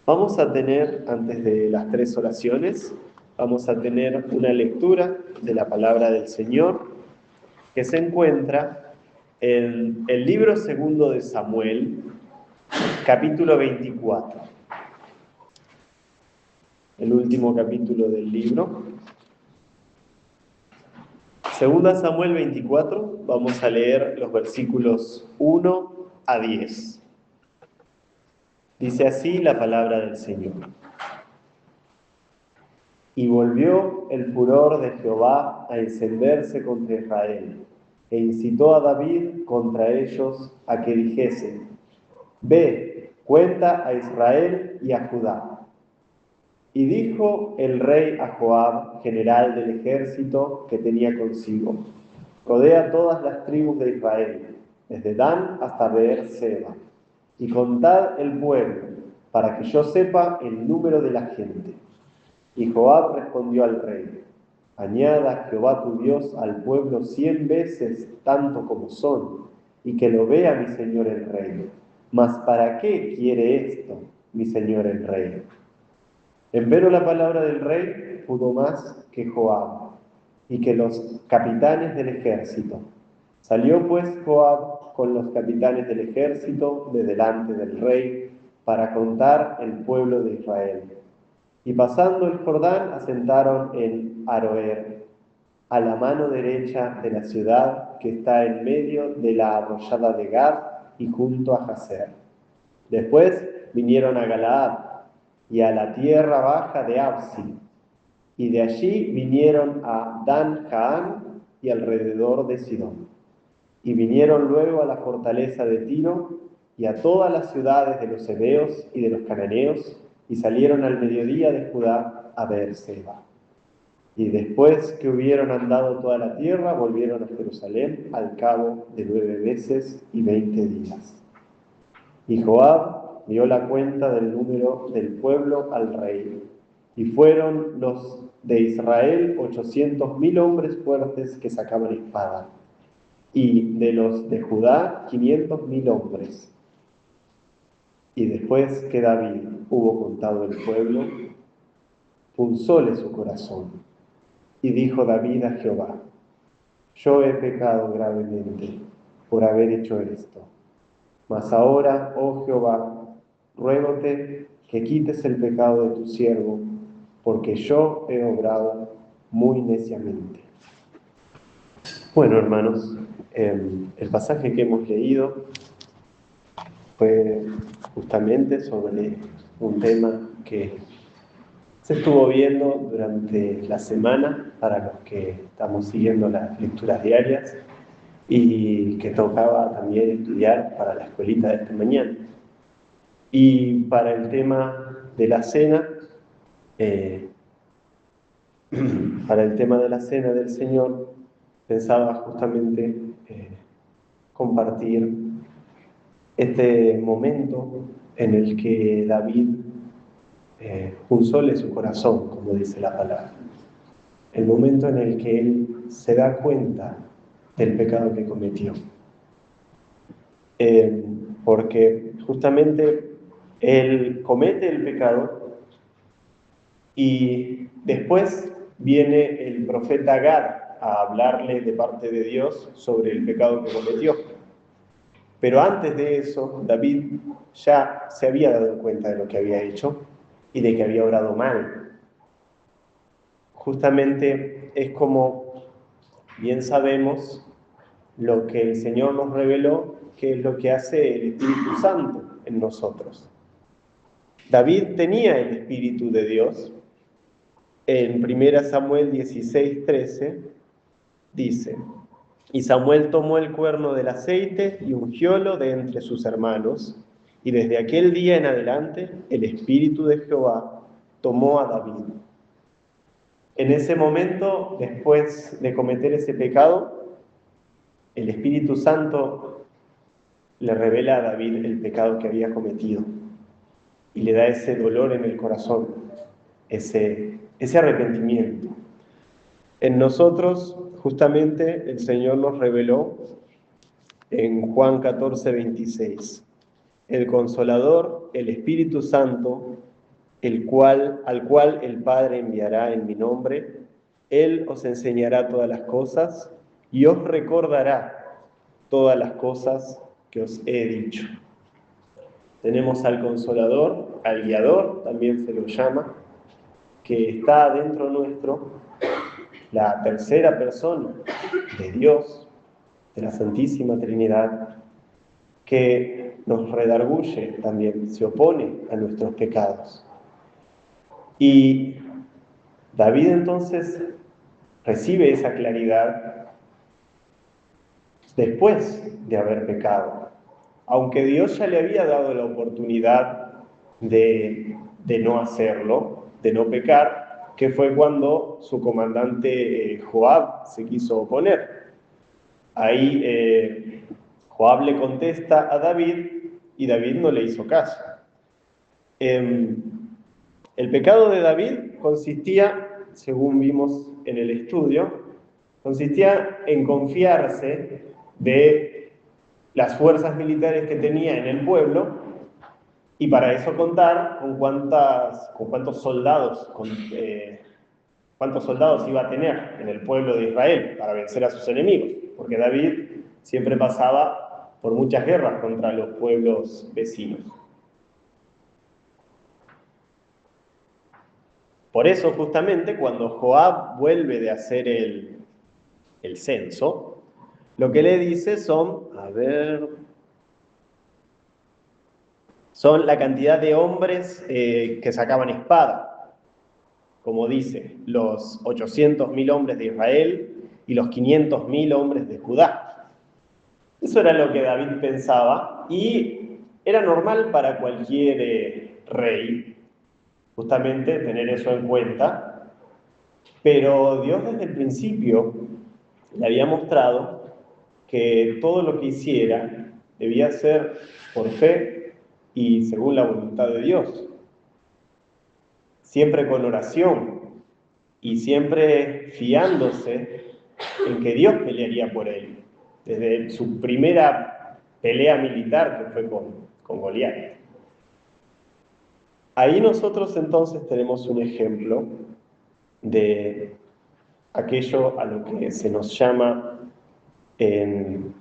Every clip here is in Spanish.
Vamos a tener, antes de las 3 oraciones, vamos a tener una lectura de la palabra del Señor que se encuentra en el libro segundo de Samuel, capítulo 24. El último capítulo del libro. Segunda Samuel 24, vamos a leer los versículos 1 a 10. Dice así la palabra del Señor. Y volvió el furor de Jehová a encenderse contra Israel, e incitó a David contra ellos a que dijesen: Ve, cuenta a Israel y a Judá. Y dijo el rey a Joab, general del ejército que tenía consigo: Rodea todas las tribus de Israel, desde Dan hasta Beer-seba, y contad el pueblo, para que yo sepa el número de la gente. Y Joab respondió al rey: Añada Jehová tu Dios al pueblo 100 veces tanto como son, y que lo vea mi señor el rey. Mas ¿para qué quiere esto mi señor el rey? Empero la palabra del rey pudo más que Joab y que los capitanes del ejército. Salió pues Joab con los capitanes del ejército de delante del rey para contar el pueblo de Israel. Y pasando el Jordán, asentaron en Aroer, a la mano derecha de la ciudad que está en medio de la arroyada de Gad y junto a Jazer. Después vinieron a Galaad y a la tierra baja de Absi, y de allí vinieron a Dan-Jaán y alrededor de Sidón. Y vinieron luego a la fortaleza de Tiro y a todas las ciudades de los heveos y de los cananeos, y salieron al mediodía de Judá a Beer-seba. Y después que hubieron andado toda la tierra, volvieron a Jerusalén al cabo de 9 meses y 20 días. Y Joab dio la cuenta del número del pueblo al rey, y fueron los de Israel 800.000 hombres fuertes que sacaban espada, y de los de Judá 500.000 hombres. Y después que David hubo contado el pueblo, punzóle su corazón, y dijo David a Jehová: Yo he pecado gravemente por haber hecho esto. Mas ahora, oh Jehová, ruégote que quites el pecado de tu siervo, porque yo he obrado muy neciamente. Bueno, hermanos, el pasaje que hemos leído fue justamente sobre un tema que se estuvo viendo durante la semana para los que estamos siguiendo las lecturas diarias y que tocaba también estudiar para la escuelita de esta mañana. Y para el tema de la cena, para el tema de la cena del Señor, pensaba justamente compartir este momento en el que David punzóle su corazón, como dice la palabra. El momento en el que él se da cuenta del pecado que cometió. Porque justamente él comete el pecado y después viene el profeta Gad a hablarle de parte de Dios sobre el pecado que cometió. Pero antes de eso, David ya se había dado cuenta de lo que había hecho y de que había obrado mal. Justamente es como bien sabemos lo que el Señor nos reveló, que es lo que hace el Espíritu Santo en nosotros. David tenía el Espíritu de Dios. En 1 Samuel 16:13 dice: Y Samuel tomó el cuerno del aceite y ungiólo de entre sus hermanos, y desde aquel día en adelante el Espíritu de Jehová tomó a David. En ese momento, después de cometer ese pecado, el Espíritu Santo le revela a David el pecado que había cometido y le da ese dolor en el corazón, ese arrepentimiento. En nosotros, justamente, el Señor nos reveló en Juan 14:26. El Consolador, el Espíritu Santo, al cual el Padre enviará en mi nombre. Él os enseñará todas las cosas y os recordará todas las cosas que os he dicho. Tenemos al Consolador, al Guiador, también se lo llama, que está dentro nuestro, la tercera persona de Dios, de la Santísima Trinidad, que nos redarguye también, se opone a nuestros pecados. Y David entonces recibe esa claridad después de haber pecado. Aunque Dios ya le había dado la oportunidad de no hacerlo, de no pecar, que fue cuando su comandante Joab se quiso oponer. Ahí Joab le contesta a David y David no le hizo caso. El pecado de David consistía, según vimos en el estudio, consistía en confiarse de las fuerzas militares que tenía en el pueblo y para eso contar con cuántos soldados iba a tener en el pueblo de Israel para vencer a sus enemigos, porque David siempre pasaba por muchas guerras contra los pueblos vecinos. Por eso, justamente, cuando Joab vuelve de hacer el censo, lo que le dice son la cantidad de hombres que sacaban espada. Como dice, los 800.000 hombres de Israel y los 500.000 hombres de Judá. Eso era lo que David pensaba y era normal para cualquier rey, justamente, tener eso en cuenta. Pero Dios desde el principio le había mostrado que todo lo que hiciera debía ser por fe y según la voluntad de Dios. Siempre con oración y siempre fiándose en que Dios pelearía por él. Desde su primera pelea militar, que fue con Goliat. Ahí nosotros entonces tenemos un ejemplo de aquello a lo que se nos llama en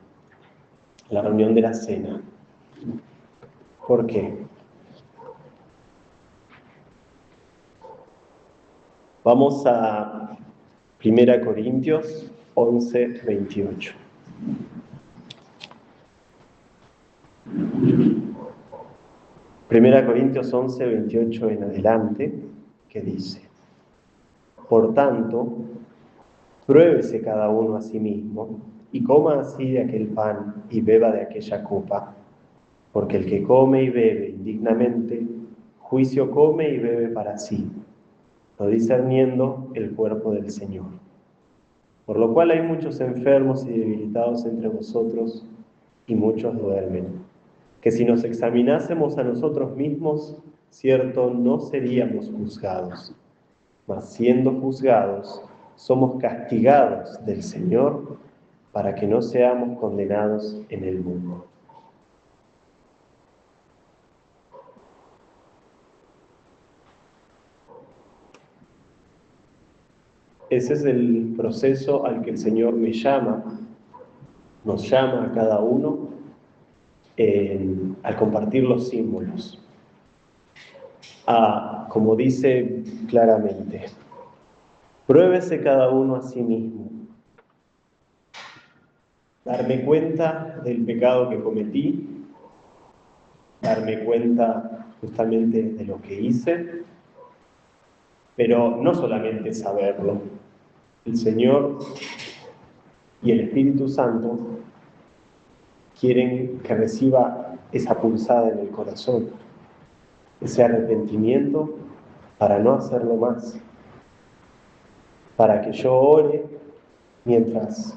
la reunión de la cena. ¿Por qué? Vamos a 1 Corintios 11, 28. 1 Corintios 11, 28 en adelante, que dice: Por tanto, pruébese cada uno a sí mismo, y coma así de aquel pan y beba de aquella copa, porque el que come y bebe indignamente, juicio come y bebe para sí, no discerniendo el cuerpo del Señor. Por lo cual hay muchos enfermos y debilitados entre vosotros, y muchos duermen. Que si nos examinásemos a nosotros mismos, cierto, no seríamos juzgados, mas siendo juzgados, somos castigados del Señor para que no seamos condenados en el mundo. Ese es el proceso al que el Señor nos llama a cada uno al compartir los símbolos. Como dice claramente, pruébese cada uno a sí mismo. Darme cuenta del pecado que cometí, darme cuenta justamente de lo que hice, pero no solamente saberlo. El Señor y el Espíritu Santo quieren que reciba esa pulsada en el corazón, ese arrepentimiento para no hacerlo más, para que yo ore mientras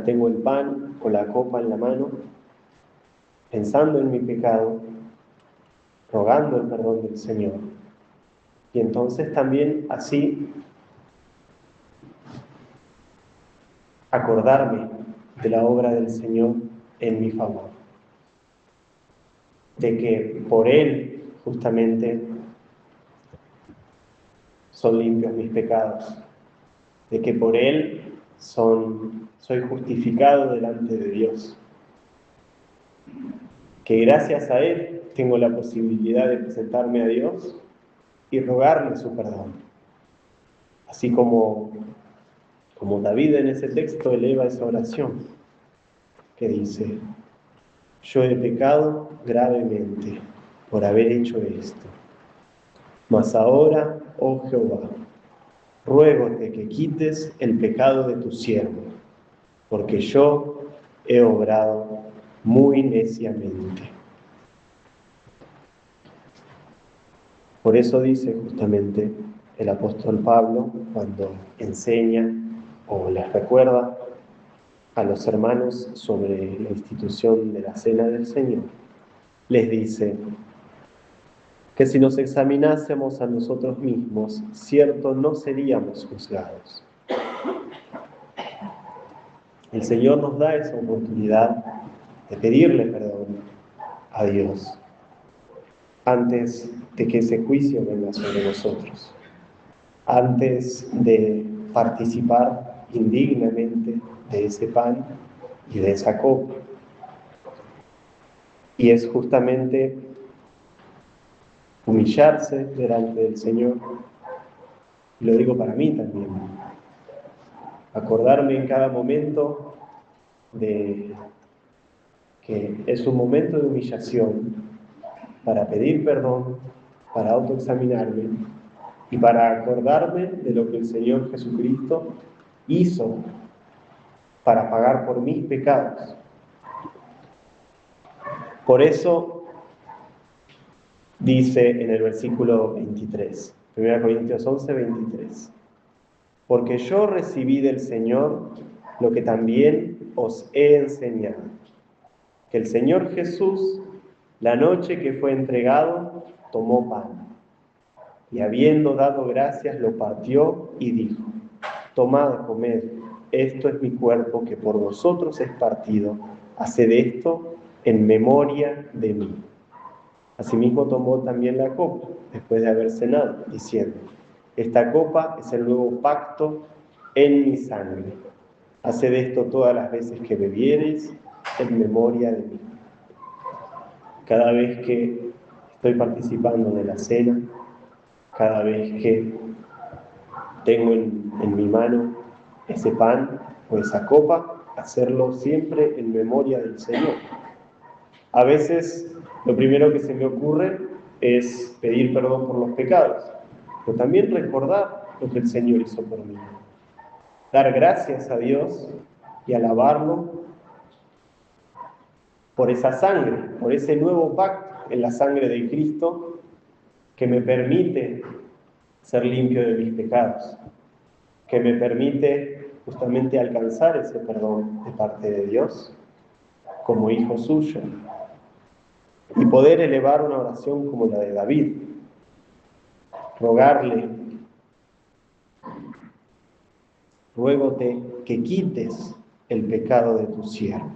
tengo el pan o la copa en la mano, pensando en mi pecado, rogando el perdón del Señor. Y entonces también así acordarme de la obra del Señor en mi favor. De que por Él justamente son limpios mis pecados, de que por Él soy justificado delante de Dios, que gracias a Él tengo la posibilidad de presentarme a Dios y rogarle su perdón. Así como David en ese texto eleva esa oración que dice: yo he pecado gravemente por haber hecho esto, mas ahora, oh Jehová, ruégote que quites el pecado de tu siervo, porque yo he obrado muy neciamente. Por eso dice justamente el apóstol Pablo, cuando enseña o les recuerda a los hermanos sobre la institución de la Cena del Señor, les dice que si nos examinásemos a nosotros mismos, cierto, no seríamos juzgados. El Señor nos da esa oportunidad de pedirle perdón a Dios antes de que ese juicio venga sobre nosotros, antes de participar indignamente de ese pan y de esa copa. Y es justamente humillarse delante del Señor, y lo digo para mí también, acordarme en cada momento de que es un momento de humillación para pedir perdón, para autoexaminarme y para acordarme de lo que el Señor Jesucristo hizo para pagar por mis pecados. Por eso dice en el versículo 23, 1 Corintios 11, 23, porque yo recibí del Señor lo que también os he enseñado, que el Señor Jesús, la noche que fue entregado, tomó pan, y habiendo dado gracias, lo partió y dijo: tomad, comed, esto es mi cuerpo que por vosotros es partido, haced esto en memoria de mí. Asimismo tomó también la copa, después de haber cenado, diciendo: esta copa es el nuevo pacto en mi sangre. Haced esto todas las veces que bebiereis en memoria de mí. Cada vez que estoy participando de la cena, cada vez que tengo en mi mano ese pan o esa copa, hacerlo siempre en memoria del Señor. A veces lo primero que se me ocurre es pedir perdón por los pecados, pero también recordar lo que el Señor hizo por mí. Dar gracias a Dios y alabarlo por esa sangre, por ese nuevo pacto en la sangre de Cristo que me permite ser limpio de mis pecados, que me permite justamente alcanzar ese perdón de parte de Dios como hijo suyo y poder elevar una oración como la de David, rogarle: ruégote que quites el pecado de tu siervo.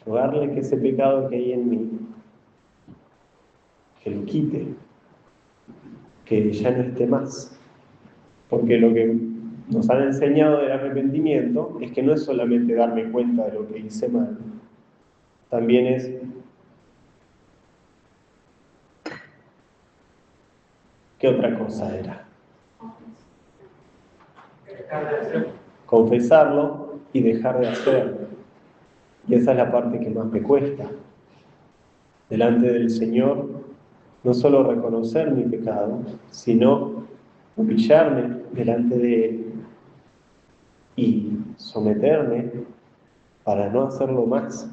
Rogarle que ese pecado que hay en mí, que lo quite, que ya no esté más. Porque lo que nos han enseñado del arrepentimiento es que no es solamente darme cuenta de lo que hice mal, también es ¿qué otra cosa era? Confesarlo y dejar de hacerlo. Y esa es la parte que más me cuesta. Delante del Señor, no solo reconocer mi pecado, sino humillarme delante de Él y someterme para no hacerlo más,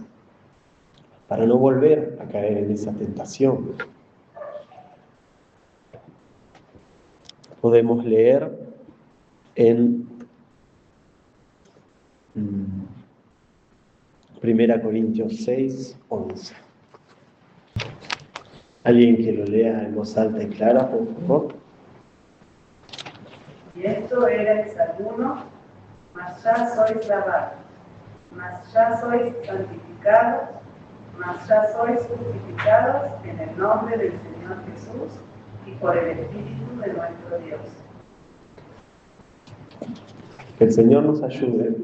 para no volver a caer en esa tentación. Podemos leer en 1 Corintios 6, 11. Alguien que lo lea en voz alta y clara, por favor. Y esto erais algunos, mas ya sois lavados, mas ya sois santificados, mas ya sois justificados en el nombre del Señor Jesús y por el Espíritu de nuestro Dios. Que el Señor nos ayude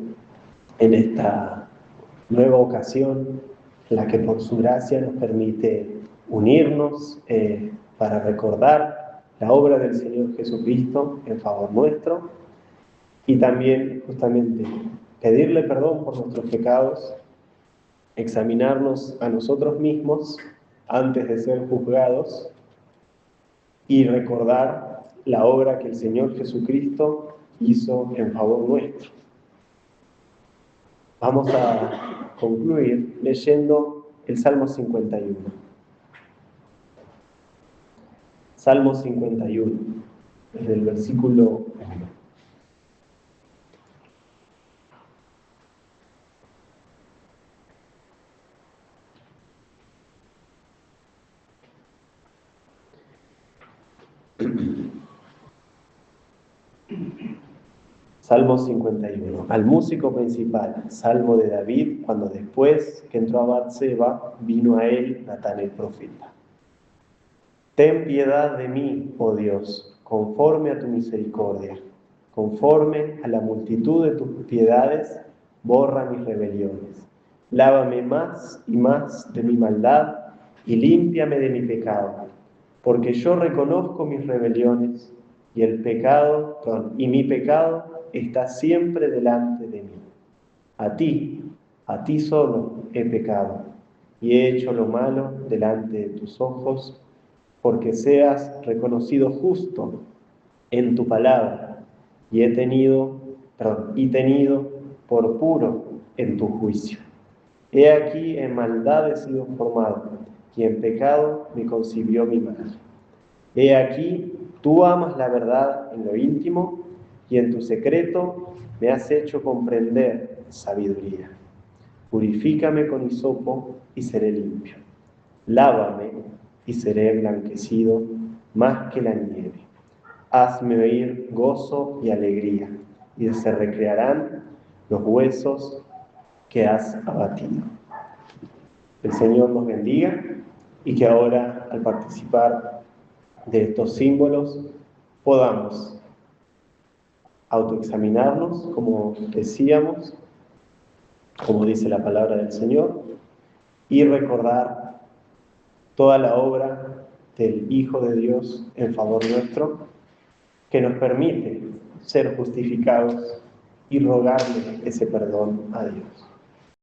en esta nueva ocasión en la que por su gracia nos permite unirnos para recordar la obra del Señor Jesucristo en favor nuestro y también justamente pedirle perdón por nuestros pecados, examinarnos a nosotros mismos antes de ser juzgados y recordar la obra que el Señor Jesucristo hizo en favor nuestro. Vamos a concluir leyendo el Salmo 51. Salmo 51, desde el versículo 1. Salmo 51. Al músico principal, salmo de David, cuando después que entró a Batseba, vino a él Natán el profeta. Ten piedad de mí, oh Dios, conforme a tu misericordia, conforme a la multitud de tus piedades, borra mis rebeliones. Lávame más y más de mi maldad y límpiame de mi pecado, porque yo reconozco mis rebeliones y mi pecado está siempre delante de mí. A ti solo he pecado y he hecho lo malo delante de tus ojos, porque seas reconocido justo en tu palabra y tenido por puro en tu juicio. He aquí en maldad he sido formado y en pecado me concibió mi madre. He aquí, tú amas la verdad en lo íntimo y en tu secreto me has hecho comprender sabiduría. Purifícame con hisopo y seré limpio. Lávame y seré emblanquecido más que la nieve. Hazme oír gozo y alegría, y se recrearán los huesos que has abatido. El Señor nos bendiga y que ahora, al participar de estos símbolos, podamos autoexaminarnos, como decíamos, como dice la palabra del Señor, y recordar toda la obra del Hijo de Dios en favor nuestro, que nos permite ser justificados y rogarle ese perdón a Dios.